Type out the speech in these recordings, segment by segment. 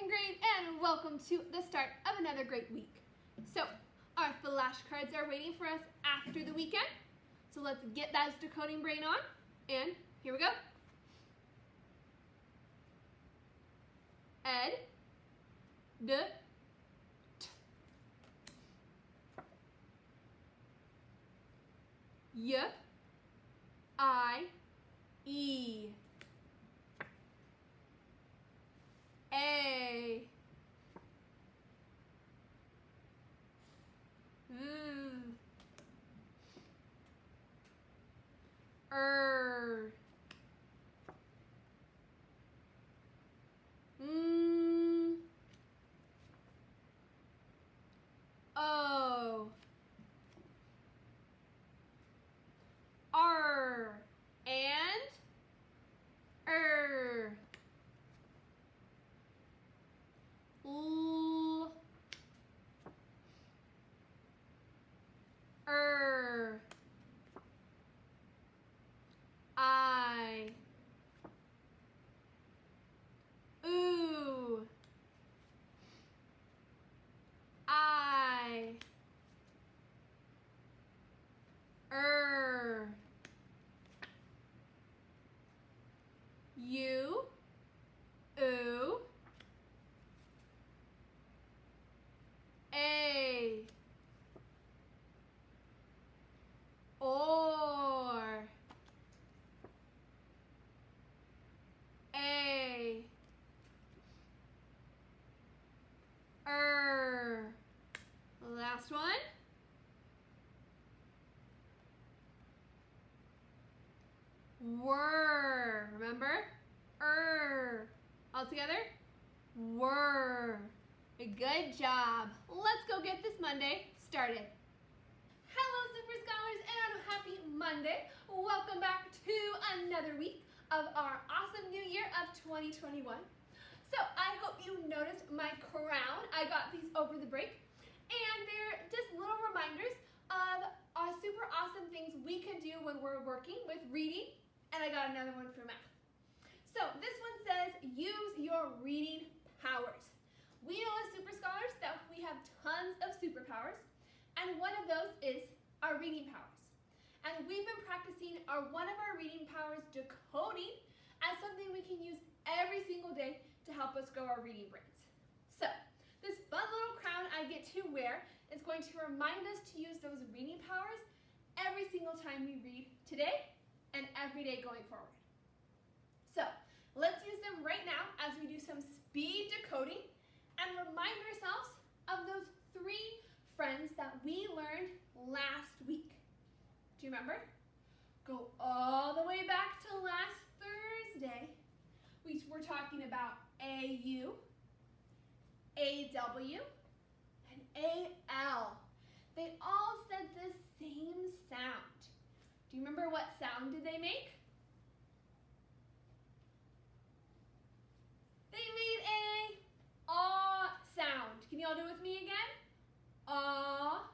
second grade, and welcome to the start of another great week. So, our flashcards are waiting for us after the weekend. So let's get that decoding brain on, and here we go. Ed, D, T. Y, I, E. A, O, R, and L, I, oo, I, U, oo, A, or, A, last one. Were, remember? All together? Were. Good job. Let's go get this Monday started. Hello, Super Scholars, and happy Monday. Welcome back to another week of our awesome new year of 2021. So I hope you noticed my crown. I got these over the break, and they're just little reminders of super awesome things we can do when we're working with reading, and I got another one for math. So this one says, use your reading powers. We know as Super Scholars that we have tons of superpowers, and one of those is our reading powers. And we've been practicing one of our reading powers, decoding, as something we can use every single day to help us grow our reading brains. So this fun little crown I get to wear is going to remind us to use those reading powers every single time we read today and every day going forward. So let's use them right now as we do some speed decoding and remind ourselves of those 3 friends that we learned last week. Do you remember? Go all the way back to last Thursday. We were talking about AU, AW, and AL. They all said the same sound. Do you remember what sound did they make? They made a aw sound. Can you all do it with me again? Aw.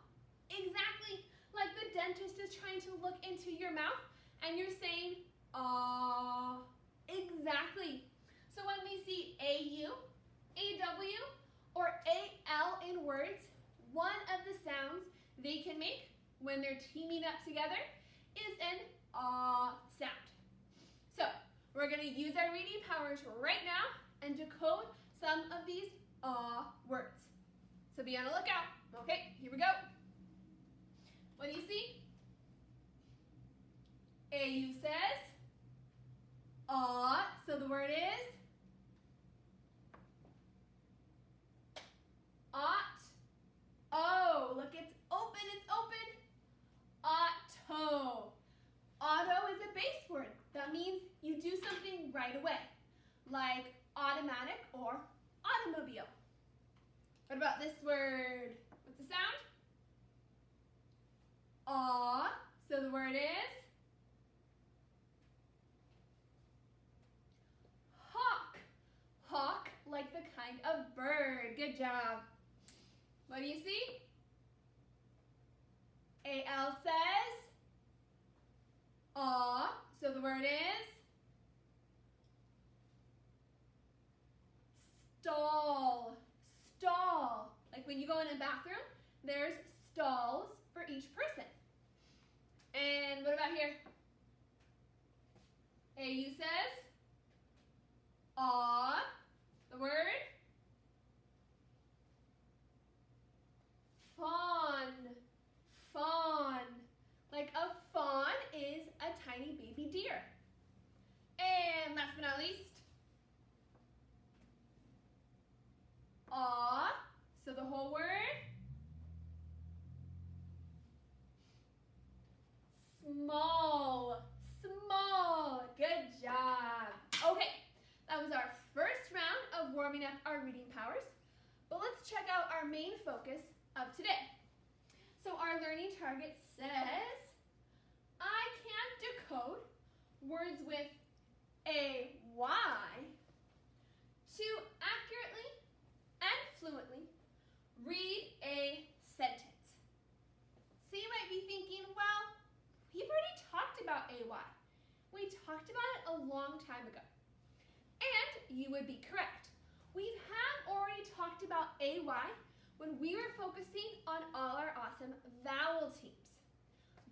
Exactly like the dentist is trying to look into your mouth and you're saying aw. Exactly. So when we see AU, AW, or AL in words, one of the sounds they can make when they're teaming up together is an aw sound. So we're going to use our reading powers right now and decode some of these aw words. So be on the lookout. Okay, here we go. What do you see? AU says aw, so the word is ought. Oh, look, it's open, it's open. Auto. Auto is a base word. That means you do something right away, like automatic or automobile. What about this word? What's the sound? Aw, so the word is hawk. Hawk, like the kind of bird. Good job. What do you see? AL says aw, so the word is stall. Like when you go in a bathroom, there's stalls for each person. And what about here? AU says, aw, the word, fawn, fawn. Like a fawn is a tiny baby deer. And last but not least, aw, so the whole word, small, small. Good job. Okay, that was our first round of warming up our reading powers, but let's check out our main focus of today. So our learning target says, I can decode words with a Y to accurately and fluently read a sentence. So you might be thinking, well, we've already talked about AY. We talked about it a long time ago. And you would be correct. We have already talked about AY when we were focusing on all our awesome vowel teams.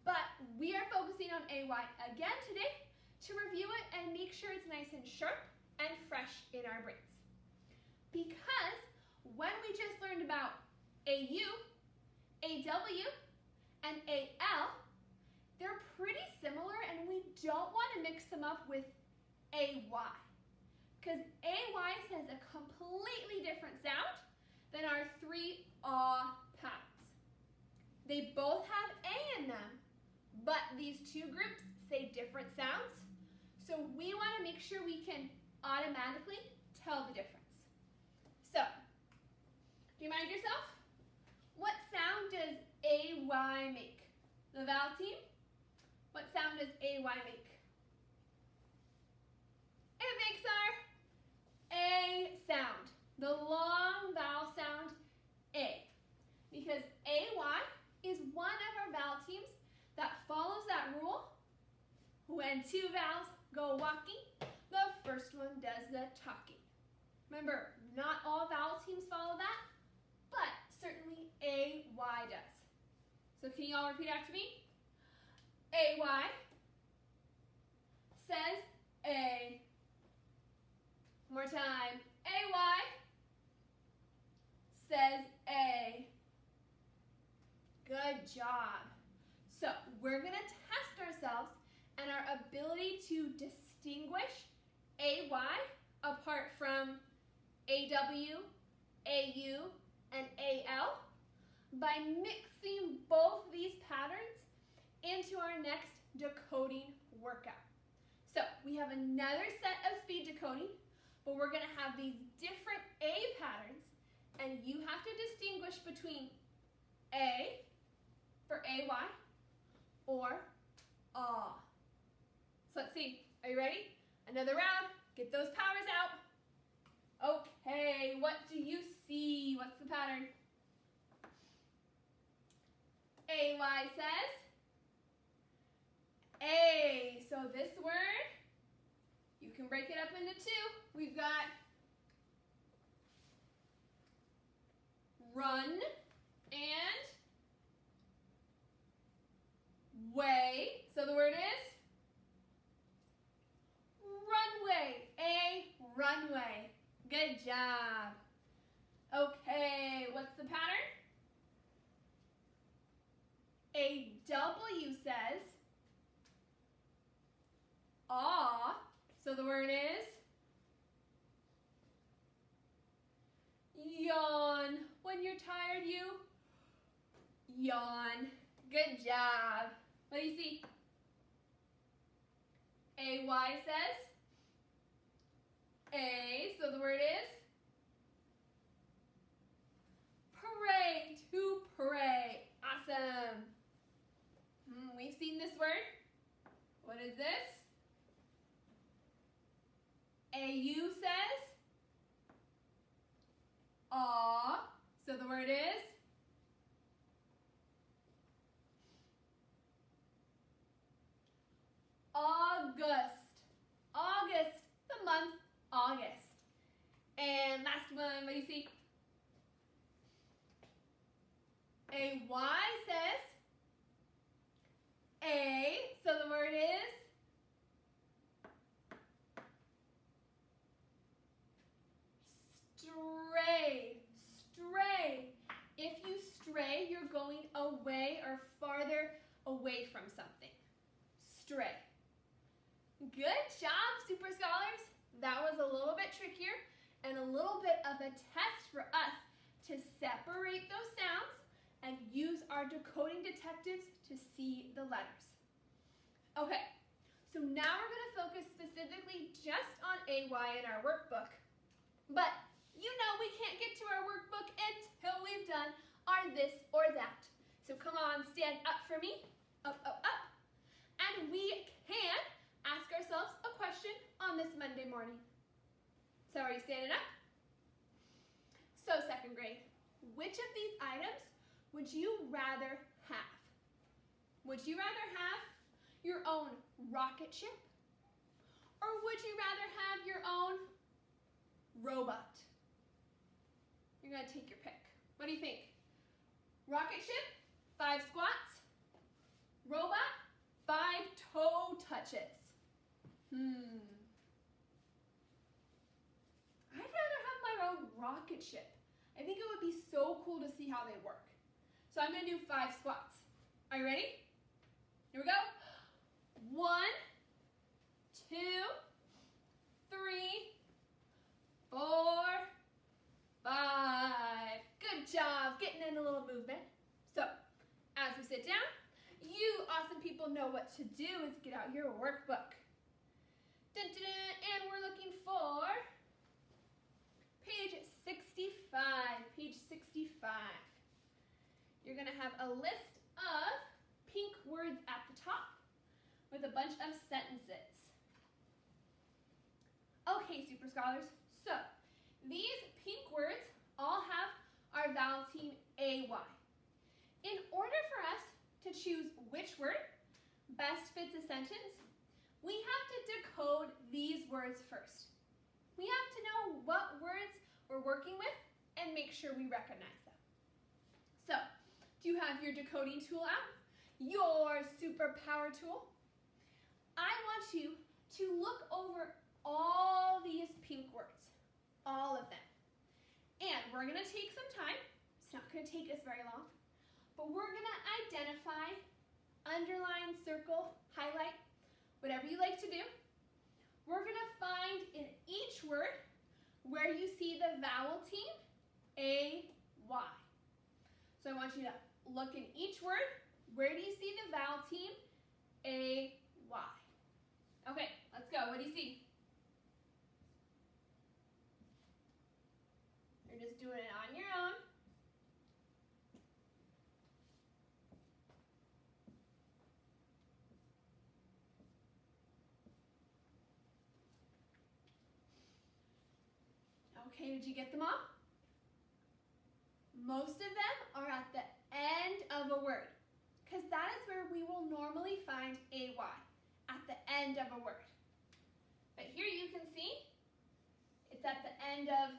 But we are focusing on AY again today to review it and make sure it's nice and sharp and fresh in our brains. Because when we just learned about AU, AW, and AL, they're pretty similar and we don't want to mix them up with AY. Because AY says a completely different sound than our three AW patterns. They both have A in them, but these two groups say different sounds. So we want to make sure we can automatically tell the difference. So, remind yourself, what sound does AY make? The vowel team, what sound does AY make? It makes our A sound, the long vowel sound A. Because AY is one of our vowel teams that follows that rule. When two vowels go walking, the first one does the talking. Remember, not all vowel teams follow that, but certainly AY does. So can you all repeat after me? AY says A. One more time. AY says A. Good job. So we're going to test ourselves and our ability to distinguish AY apart from AW, AU, and AL by mixing both these patterns into our next decoding workout. So we have another set of speed decoding, but we're going to have these different A patterns, and you have to distinguish between A for AY or AW. So let's see. Are you ready? Another round. Get those powers out. Okay, what do you see? What's the pattern? AY says A. So this word, you can break it up into two. We've got run and way. So the word is runway. A runway. Good job. Okay, what's the pattern? A W says aw. So the word is yawn. When you're tired, you yawn. Good job. What do you see? AY says A, so the word is pray, to pray. Awesome. We've seen this word. What is this? AU says aw, so the word is August. August, the month August. And last one, what do you see? A Y says A, so the word is stray. Stray. If you stray, you're going away or farther away from something. Stray. Good job, Super Scholars. That was a little bit trickier and a little bit of a test for us to separate those sounds and use our decoding detectives to see the letters. Okay, so now we're going to focus specifically just on AY in our workbook. But you know we can't get to our workbook until we've done our this or that. So come on, stand up for me. Up, up, up. And we can ask ourselves a question on this Monday morning. So are you standing up? So second grade, which of these items would you rather have? Would you rather have your own rocket ship? Or would you rather have your own robot? You're going to take your pick. What do you think? Rocket ship, 5 squats. Robot, 5 toe touches. I'd rather have my own rocket ship. I think it would be so cool to see how they work. So I'm going to do 5 squats. Are you ready? Here we go. 1, 2, 3, 4, 5. Good job. Getting in a little movement. So, as we sit down, you awesome people know what to do is get out your workbook. Dun, dun, dun, and we're looking for page 65. Page 65. You're going to have a list of pink words at the top with a bunch of sentences. Okay, Super Scholars, so these pink words all have our vowel team AY. In order for us to choose which word best fits a sentence, we have to decode these words first. We have to know what words we're working with and make sure we recognize them. So, do you have your decoding tool out? Your superpower tool? I want you to look over all these pink words, all of them. And we're going to take some time. It's not going to take us very long. But we're going to identify, underline, circle, highlight, whatever you like to do. We're going to find in each word where you see the vowel team, A-Y. So I want you to look in each word. Where do you see the vowel team, A-Y? Okay, let's go. What do you see? You're just doing it on your own. Okay, did you get them all? Most of them are at the end of a word, because that is where we will normally find AY, at the end of a word. But here you can see it's at the end of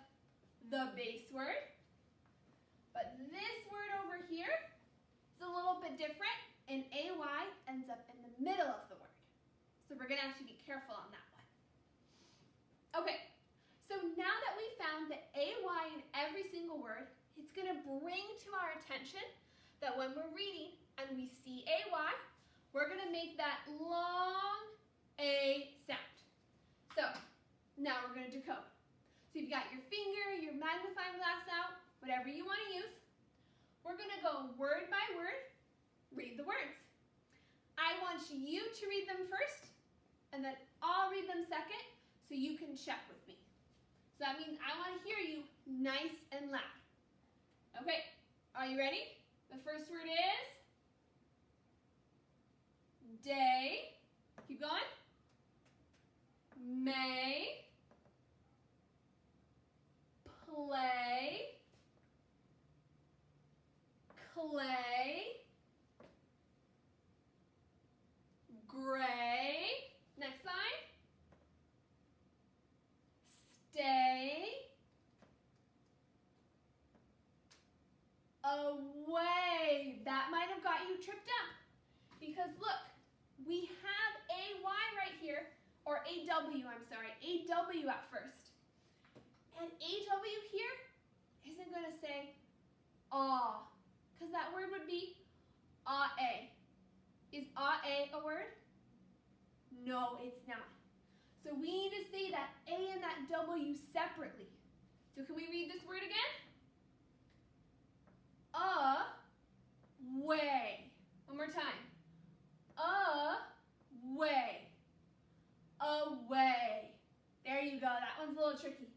the base word. But this word over here is a little bit different, and AY ends up in the middle of the word. So we're going to have to be careful on that one. Okay, so now that we found the AY in every single word, it's going to bring to our attention that when we're reading and we see AY, we're going to make that long A sound. So now we're going to decode. So you've got your finger, your magnifying glass out, whatever you want to use. We're going to go word by word, read the words. I want you to read them first, and then I'll read them second, so you can check with me. So that means I want to hear you nice and loud. Okay, are you ready? The first word is day. Keep going. May. Play. Clay. Gray. Next line. Stay. Away. Because look, we have A-Y right here, or A-W, I'm sorry, A-W at first. And A-W here isn't going to say ah, because that word would be ah-a. Is ah-a a word? No, it's not. So we need to say that A and that W separately. So can we read this word again? Away. One more time. Away. Away. There you go. That one's a little tricky.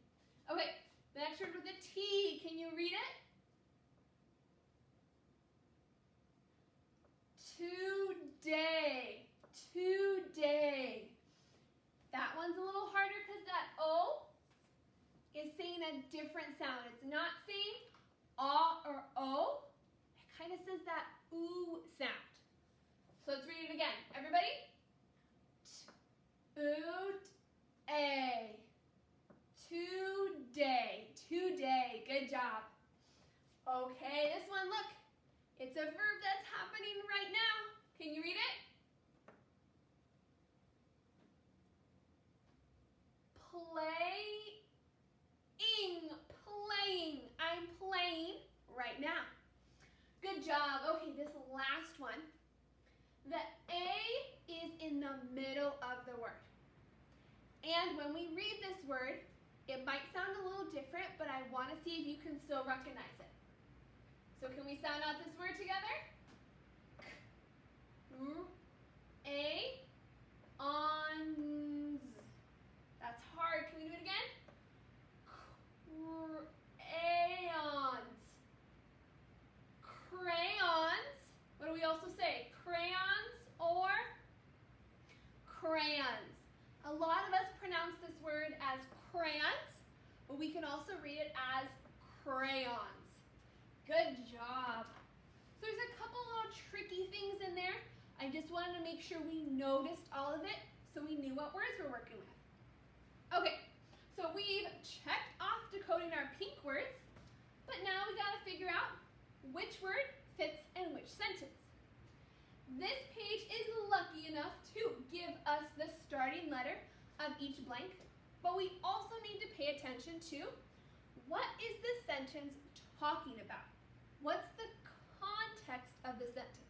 Okay, the next word with a T. Can you read it? Today. Today. That one's a little harder because that O is saying a different sound. It's not saying ah or O. It kind of says that oo sound. So let's read it again. Everybody? Today. Today. Today. Good job. Okay, this one, look. It's a verb that's happening right now. Can you read it? Playing. Playing. I'm playing right now. Good job. Okay, this last one. The A is in the middle of the word. And when we read this word, it might sound a little different, but I want to see if you can still recognize it. So can we sound out this word together? A, ons. That's hard. Can we do it again? Crayons. Crayons. What do we also say? Crayons or crayons. A lot of us pronounce this word as crayons, but we can also read it as crayons. Good job. So there's a couple little tricky things in there. I just wanted to make sure we noticed all of it so we knew what words we're working with. Okay, so we've checked off decoding our pink words, but now we got to figure out which word fits in which sentence. This page is lucky enough to give us the starting letter of each blank, but we also need to pay attention to what is this sentence talking about? What's the context of the sentence?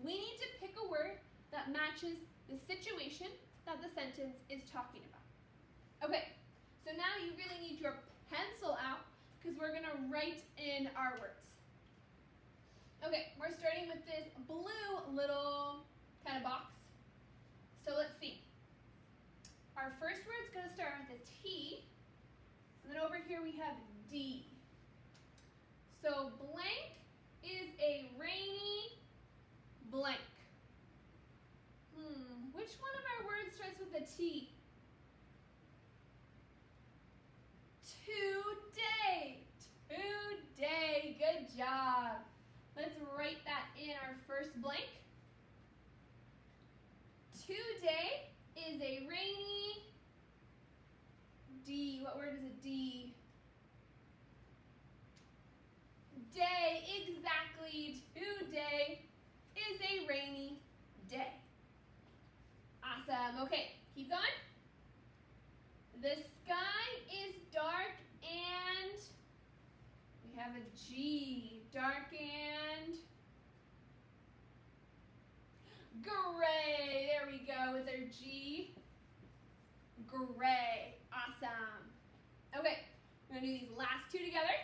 We need to pick a word that matches the situation that the sentence is talking about. Okay, so now you really need your pencil out because we're going to write in our words. Okay, we're starting with this blue little kind of box. So let's see. Our first word is going to start with a T, and then over here we have D. So blank is a rainy blank. Which one of our words starts with a T? Today. Today. Good job. Let's write that in our first blank. Today is a rainy D. What word is a D? Day. Exactly. Today is a rainy day. Awesome. Okay, keep going. The sky is dark and we have a G. Dark and gray. There we go with our G. Gray. Awesome. Okay, we're going to do these last two together.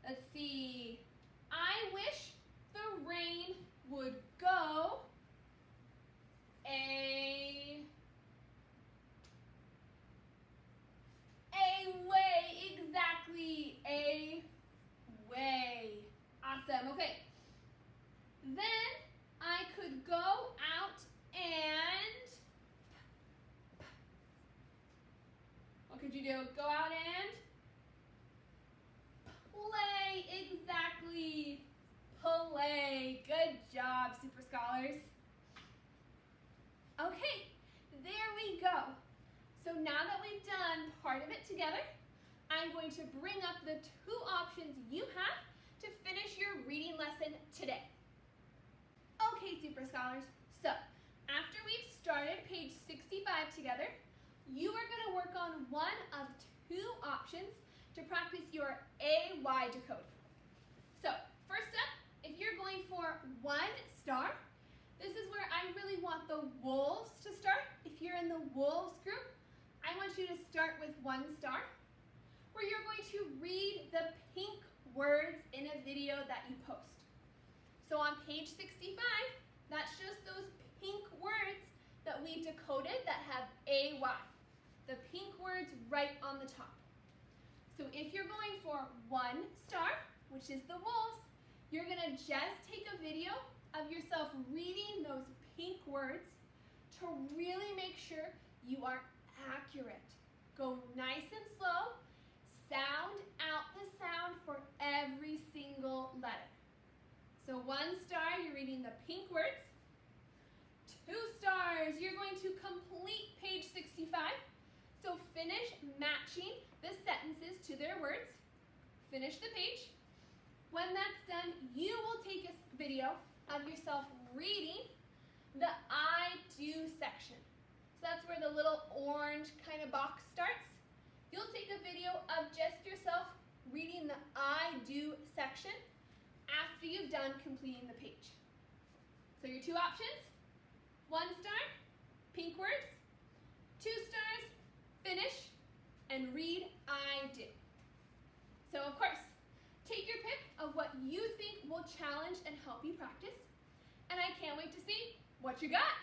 Let's see. I wish the rain would go way. Exactly. A way. Awesome. Okay. Then I could go out and what could you do? Go out and play. Exactly. Play. Good job, Super Scholars. Okay, there we go. So now that we've done part of it together, I'm going to bring up the two options you have to finish your reading lesson today. Okay, Super Scholars, so after we've started page 65 together, you are going to work on one of two options to practice your AY decode. So, first up, if you're going for 1 star, this is where I really want the wolves to start. If you're in the wolves group, I want you to start with 1 star, where you're going to read the pink words in a video that you post. So on page 65, that's just those pink words that we decoded that have AY. The pink words right on the top. So if you're going for 1 star, which is the wolves, you're going to just take a video of yourself reading those pink words to really make sure you are accurate. Go nice and slow. Sound out the sound for every single letter. So 1 star, you're reading the pink words. 2 stars, you're going to complete page 65. So finish matching the sentences to their words. Finish the page. When that's done, you will take a video of yourself reading the I do section. So that's where the little orange kind of box starts. You'll take a video of just yourself reading the I do section after you've done completing the page. So your 2 options, 1 star, pink words, 2 stars, finish, and read I do. So of course, take your pick of what you think will challenge and help you practice, and I can't wait to see what you got.